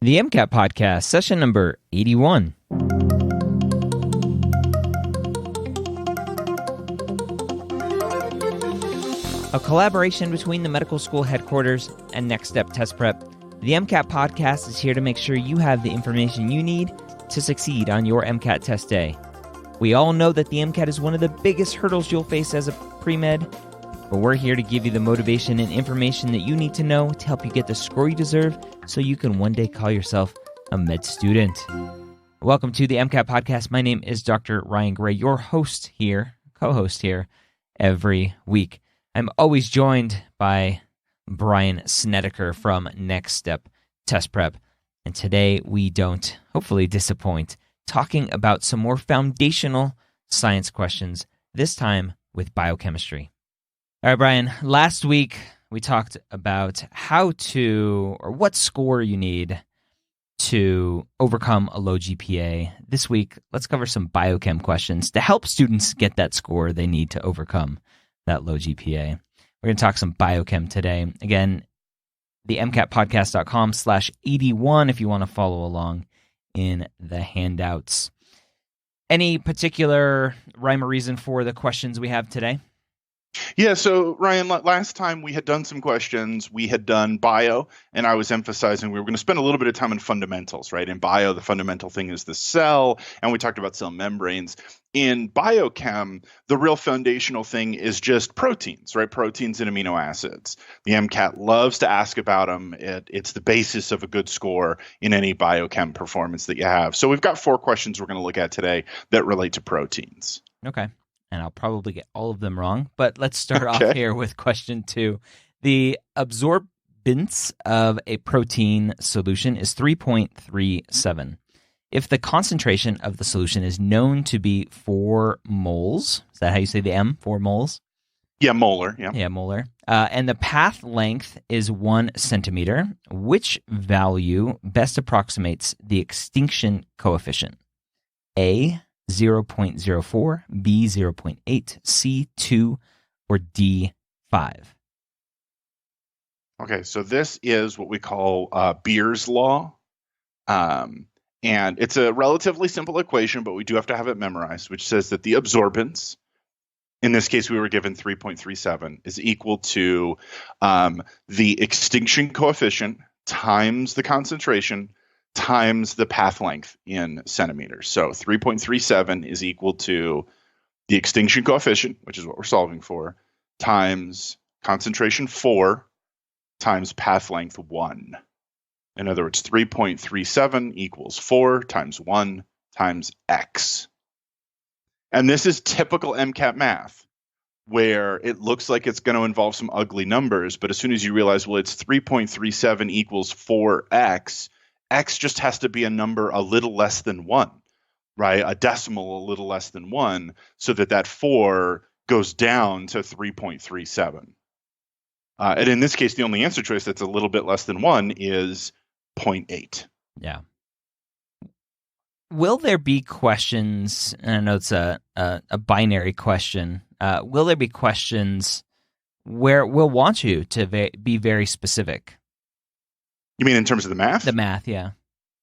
The MCAT podcast, session number 81. A collaboration between the medical school headquarters and Next Step Test Prep, the MCAT podcast is here to make sure you have the information you need to succeed on your MCAT test day. We all know that the MCAT is one of the biggest hurdles you'll face as a pre-med, but we're here to give you the motivation and information that you need to know to help you get the score you deserve so you can one day call yourself a med student. Welcome to the MCAT podcast. My name is Dr. Ryan Gray, your host here, co-host here every week. I'm always joined by Brian Snedeker from Next Step Test Prep. And today we don't, hopefully, disappoint, talking about some more foundational science questions, this time with biochemistry. All right, Brian, last week we talked about how to, or what score you need to overcome a low GPA. This week, let's cover some biochem questions to help students get that score they need to overcome that low GPA. We're going to talk some biochem today. Again, the MCATpodcast.com/81 if you want to follow along in the handouts. Any particular rhyme or reason for the questions we have today? Yeah, so Ryan, last time we had done some questions. We had done bio, and I was emphasizing we were going to spend a little bit of time in fundamentals, right? In bio, the fundamental thing is the cell, and we talked about cell membranes. In biochem, the real foundational thing is just proteins, right? Proteins and amino acids. The MCAT loves to ask about them. It's the basis of a good score in any biochem performance that you have. So we've got 4 questions we're going to look at today that relate to proteins. Okay. And I'll probably get all of them wrong, but let's start off here with question 2. The absorbance of a protein solution is 3.37. If the concentration of the solution is known to be 4 moles, is that how you say the M, 4 moles? Yeah, molar. Yeah, molar. And the path length is 1 centimeter, which value best approximates the extinction coefficient? A, 0.04, B, 0.8, C, 2, or D, 5. Okay, so this is what we call Beer's law. And it's a relatively simple equation, but we do have to have it memorized, which says that the absorbance, in this case we were given 3.37, is equal to the extinction coefficient times the concentration times the path length in centimeters. So 3.37 is equal to the extinction coefficient, which is what we're solving for, times concentration 4 times path length 1. In other words, 3.37 equals 4 times 1 times x. And this is typical MCAT math, where it looks like it's going to involve some ugly numbers, but as soon as you realize, well, it's 3.37 equals 4x, x just has to be a number a little less than 1, right? A decimal a little less than 1, so that 4 goes down to 3.37. And in this case, the only answer choice that's a little bit less than 1 is 0.8. Yeah. Will there be questions, and I know it's a binary question, will there be questions where we'll want you to be very specific? You mean in terms of the math? The math, yeah.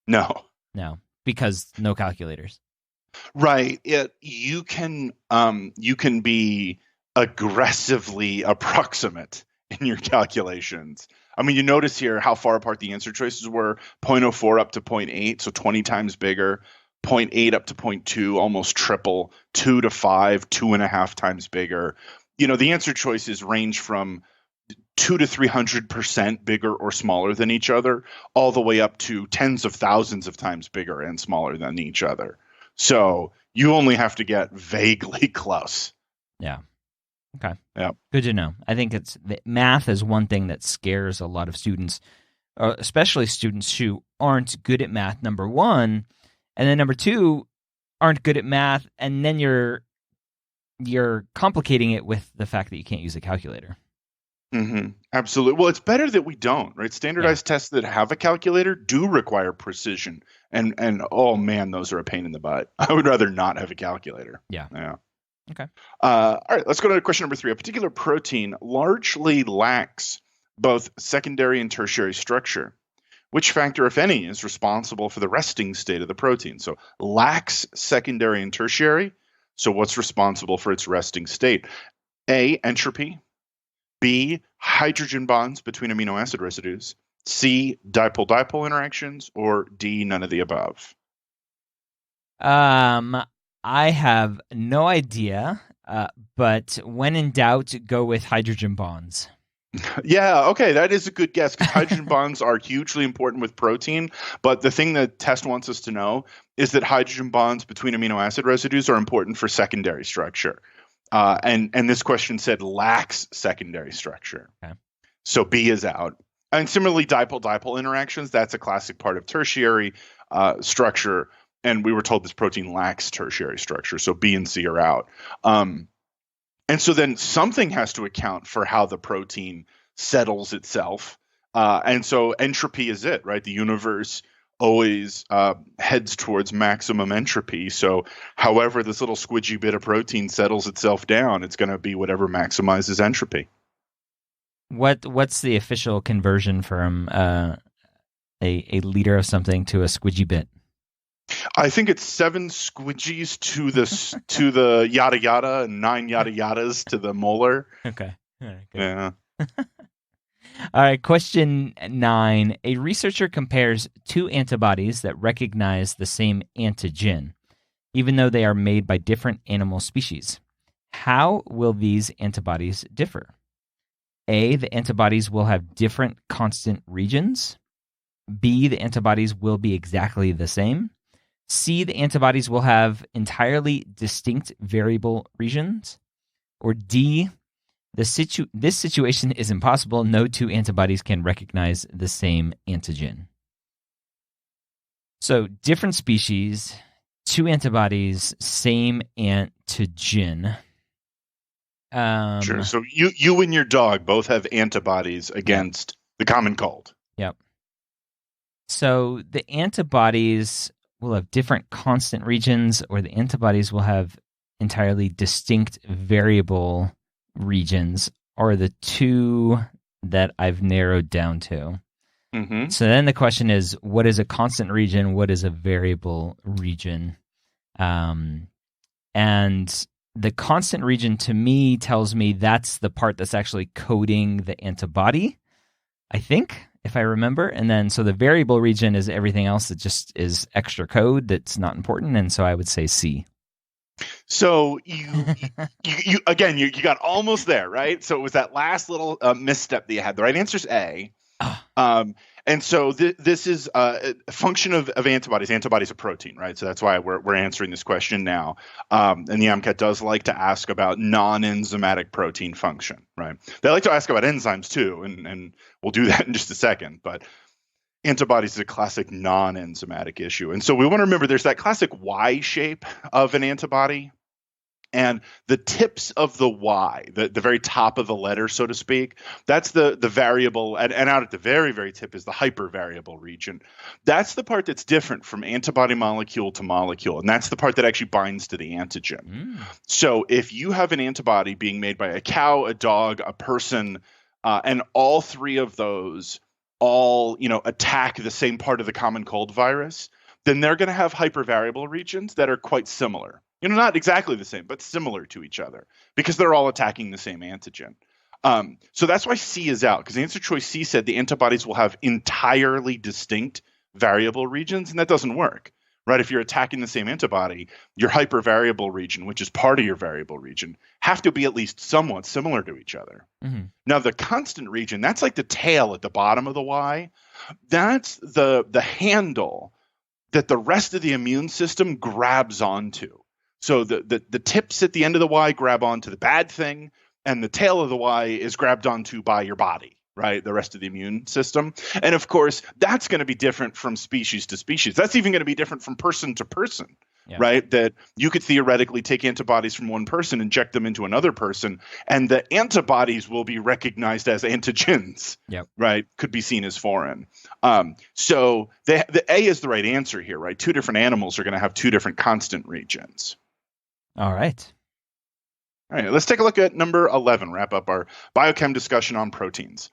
No, because no calculators. Right. You can be aggressively approximate in your calculations. I mean, you notice here how far apart the answer choices were: 0.04 up to 0.8, so 20 times bigger; 0.8 up to 0.2, almost triple; 2 to 5, 2.5 times bigger. You know, the answer choices range from 200 to 300% bigger or smaller than each other, all the way up to tens of thousands of times bigger and smaller than each other. So you only have to get vaguely close. Yeah. Okay. Yeah. Good to know. I think math is one thing that scares a lot of students, especially students who aren't good at math, number one, and then number two, aren't good at math, and then you're complicating it with the fact that you can't use a calculator. Mm-hmm. Absolutely. Well, it's better that we don't, right? Standardized tests that have a calculator do require precision. And oh man, those are a pain in the butt. I would rather not have a calculator. Yeah. Okay. All right, let's go to question number 3. A particular protein largely lacks both secondary and tertiary structure, Which factor, if any, is responsible for the resting state of the protein? So lacks secondary and tertiary. So what's responsible for its resting state? A, entropy. B, hydrogen bonds between amino acid residues. C, dipole-dipole interactions. Or D, none of the above. I have no idea, but when in doubt, go with hydrogen bonds. Yeah, okay, that is a good guess because hydrogen bonds are hugely important with protein. But the thing the test wants us to know is that hydrogen bonds between amino acid residues are important for secondary structure. And this question said lacks secondary structure. Okay. So B is out. And similarly, dipole-dipole interactions, that's a classic part of tertiary structure. And we were told this protein lacks tertiary structure. So B and C are out. And so then something has to account for how the protein settles itself. And so entropy is it, right? The universe always heads towards maximum entropy. So however this little squidgy bit of protein settles itself down, it's going to be whatever maximizes entropy. What's the official conversion from a liter of something to a squidgy bit? I think it's 7 squidgies to the yada yada and 9 yada yadas to the molar. Okay. All right, good. Yeah. All right, question 9. A researcher compares 2 antibodies that recognize the same antigen, even though they are made by different animal species. How will these antibodies differ? A, the antibodies will have different constant regions. B, the antibodies will be exactly the same. C, the antibodies will have entirely distinct variable regions. Or D, this situation is impossible. No 2 antibodies can recognize the same antigen. So different species, 2 antibodies, same antigen. Sure. So you and your dog both have antibodies against the common cold. Yep. So the antibodies will have different constant regions, or the antibodies will have entirely distinct variable regions, are the 2 that I've narrowed down to. Mm-hmm. So then the question is, what is a constant region? What is a variable region? And the constant region to me tells me that's the part that's actually coding the antibody, I think, if I remember. And then so the variable region is everything else that just is extra code that's not important. And so I would say C. So you again, you got almost there, right? So it was that last little misstep that you had. The right answer is A. And so this is a function of antibodies. Antibodies are protein, right? So that's why we're answering this question now. And the MCAT does like to ask about non-enzymatic protein function, right? They like to ask about enzymes too, and we'll do that in just a second. But antibodies is a classic non-enzymatic issue. And so we want to remember there's that classic Y shape of an antibody. And the tips of the Y, the very top of the letter, so to speak, that's the variable. And out at the very, very tip is the hypervariable region. That's the part that's different from antibody molecule to molecule. And that's the part that actually binds to the antigen. So if you have an antibody being made by a cow, a dog, a person, and all 3 of those all attack the same part of the common cold virus, then they're going to have hypervariable regions that are quite similar. Not exactly the same, but similar to each other because they're all attacking the same antigen. So that's why C is out, because answer choice C said the antibodies will have entirely distinct variable regions, and that doesn't work, right? If you're attacking the same antibody, your hypervariable region, which is part of your variable region, have to be at least somewhat similar to each other. Mm-hmm. Now, the constant region, that's like the tail at the bottom of the Y. That's the handle that the rest of the immune system grabs onto. So the tips at the end of the Y grab onto the bad thing, and the tail of the Y is grabbed onto by your body, right? The rest of the immune system. And of course, that's going to be different from species to species. That's even going to be different from person to person, right? That you could theoretically take antibodies from one person, inject them into another person, and the antibodies will be recognized as antigens, right? Could be seen as foreign. So the A is the right answer here, right? 2 different animals are going to have 2 different constant regions. All right. All right, let's take a look at number 11, wrap up our biochem discussion on proteins.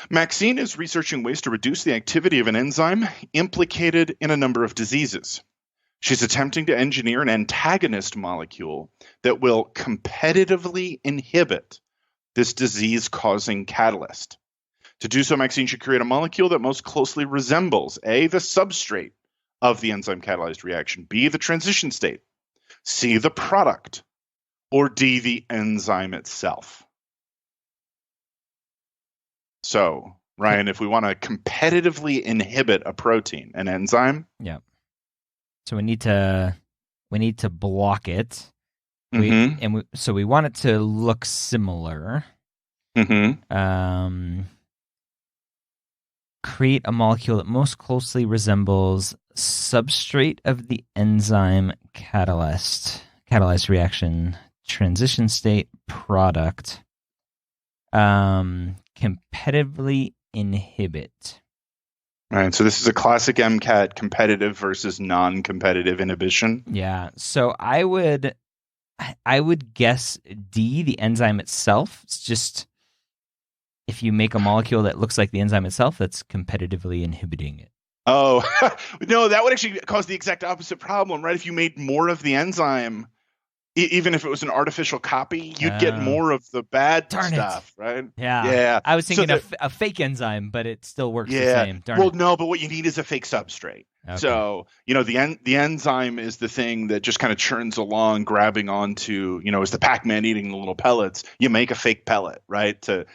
Maxine is researching ways to reduce the activity of an enzyme implicated in a number of diseases. She's attempting to engineer an antagonist molecule that will competitively inhibit this disease-causing catalyst. To do so, Maxine should create a molecule that most closely resembles A, the substrate of the enzyme catalyzed reaction, B, the transition state, C, the product, or D, the enzyme itself. So, Ryan, if we want to competitively inhibit a protein, an enzyme, Yeah. So we need to block it. So we want it to look similar. Create a molecule that most closely resembles substrate of the enzyme catalyzed reaction, transition state, product. Competitively inhibit. All right, so this is a classic MCAT competitive versus non-competitive inhibition. Yeah, so I would guess D, the enzyme itself. It's just if you make a molecule that looks like the enzyme itself, that's competitively inhibiting it. Oh, no, that would actually cause the exact opposite problem, right? If you made more of the enzyme, even if it was an artificial copy, you'd get more of the bad stuff, right? Yeah. I was thinking a fake enzyme, but it still works the same. No, but what you need is a fake substrate. Okay. So, the enzyme is the thing that just kind of churns along, grabbing onto, is the Pac-Man eating the little pellets. You make a fake pellet, right, to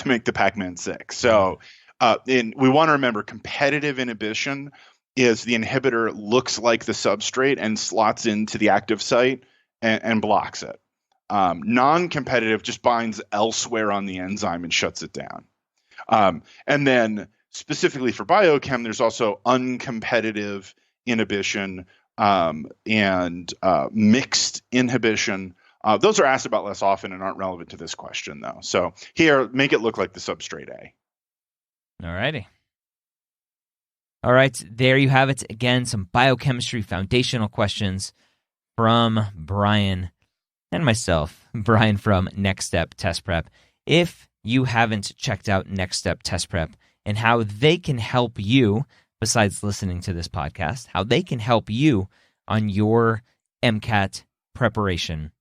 make the Pac-Man sick. So, we want to remember competitive inhibition is the inhibitor looks like the substrate and slots into the active site and blocks it. Non-competitive just binds elsewhere on the enzyme and shuts it down. And then specifically for biochem, there's also uncompetitive inhibition and mixed inhibition. Those are asked about less often and aren't relevant to this question, though. So here, make it look like the substrate A. All righty. All right, there you have it. Again, some biochemistry foundational questions from Brian and myself, Brian from Next Step Test Prep. If you haven't checked out Next Step Test Prep and how they can help you, besides listening to this podcast, how they can help you on your MCAT preparation,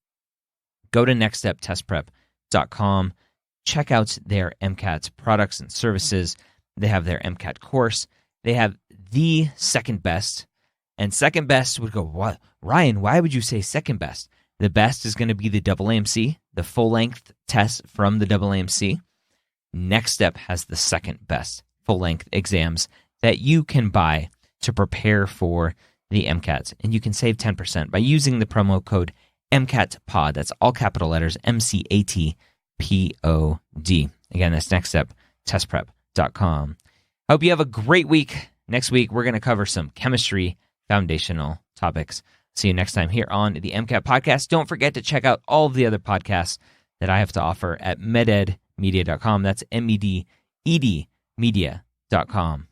go to nextsteptestprep.com. Check out their MCAT products and services. They have their MCAT course. They have the second best. And second best would go, what? Ryan, why would you say second best? The best is going to be the AAMC, the full-length test from the AAMC. Next Step has the second best full-length exams that you can buy to prepare for the MCAT. And you can save 10% by using the promo code MCATPOD. That's all capital letters, MCATPOD. Again, that's nextsteptestprep.com. Hope you have a great week. Next week, we're going to cover some chemistry foundational topics. See you next time here on the MCAT podcast. Don't forget to check out all of the other podcasts that I have to offer at mededmedia.com. That's MEDED media.com.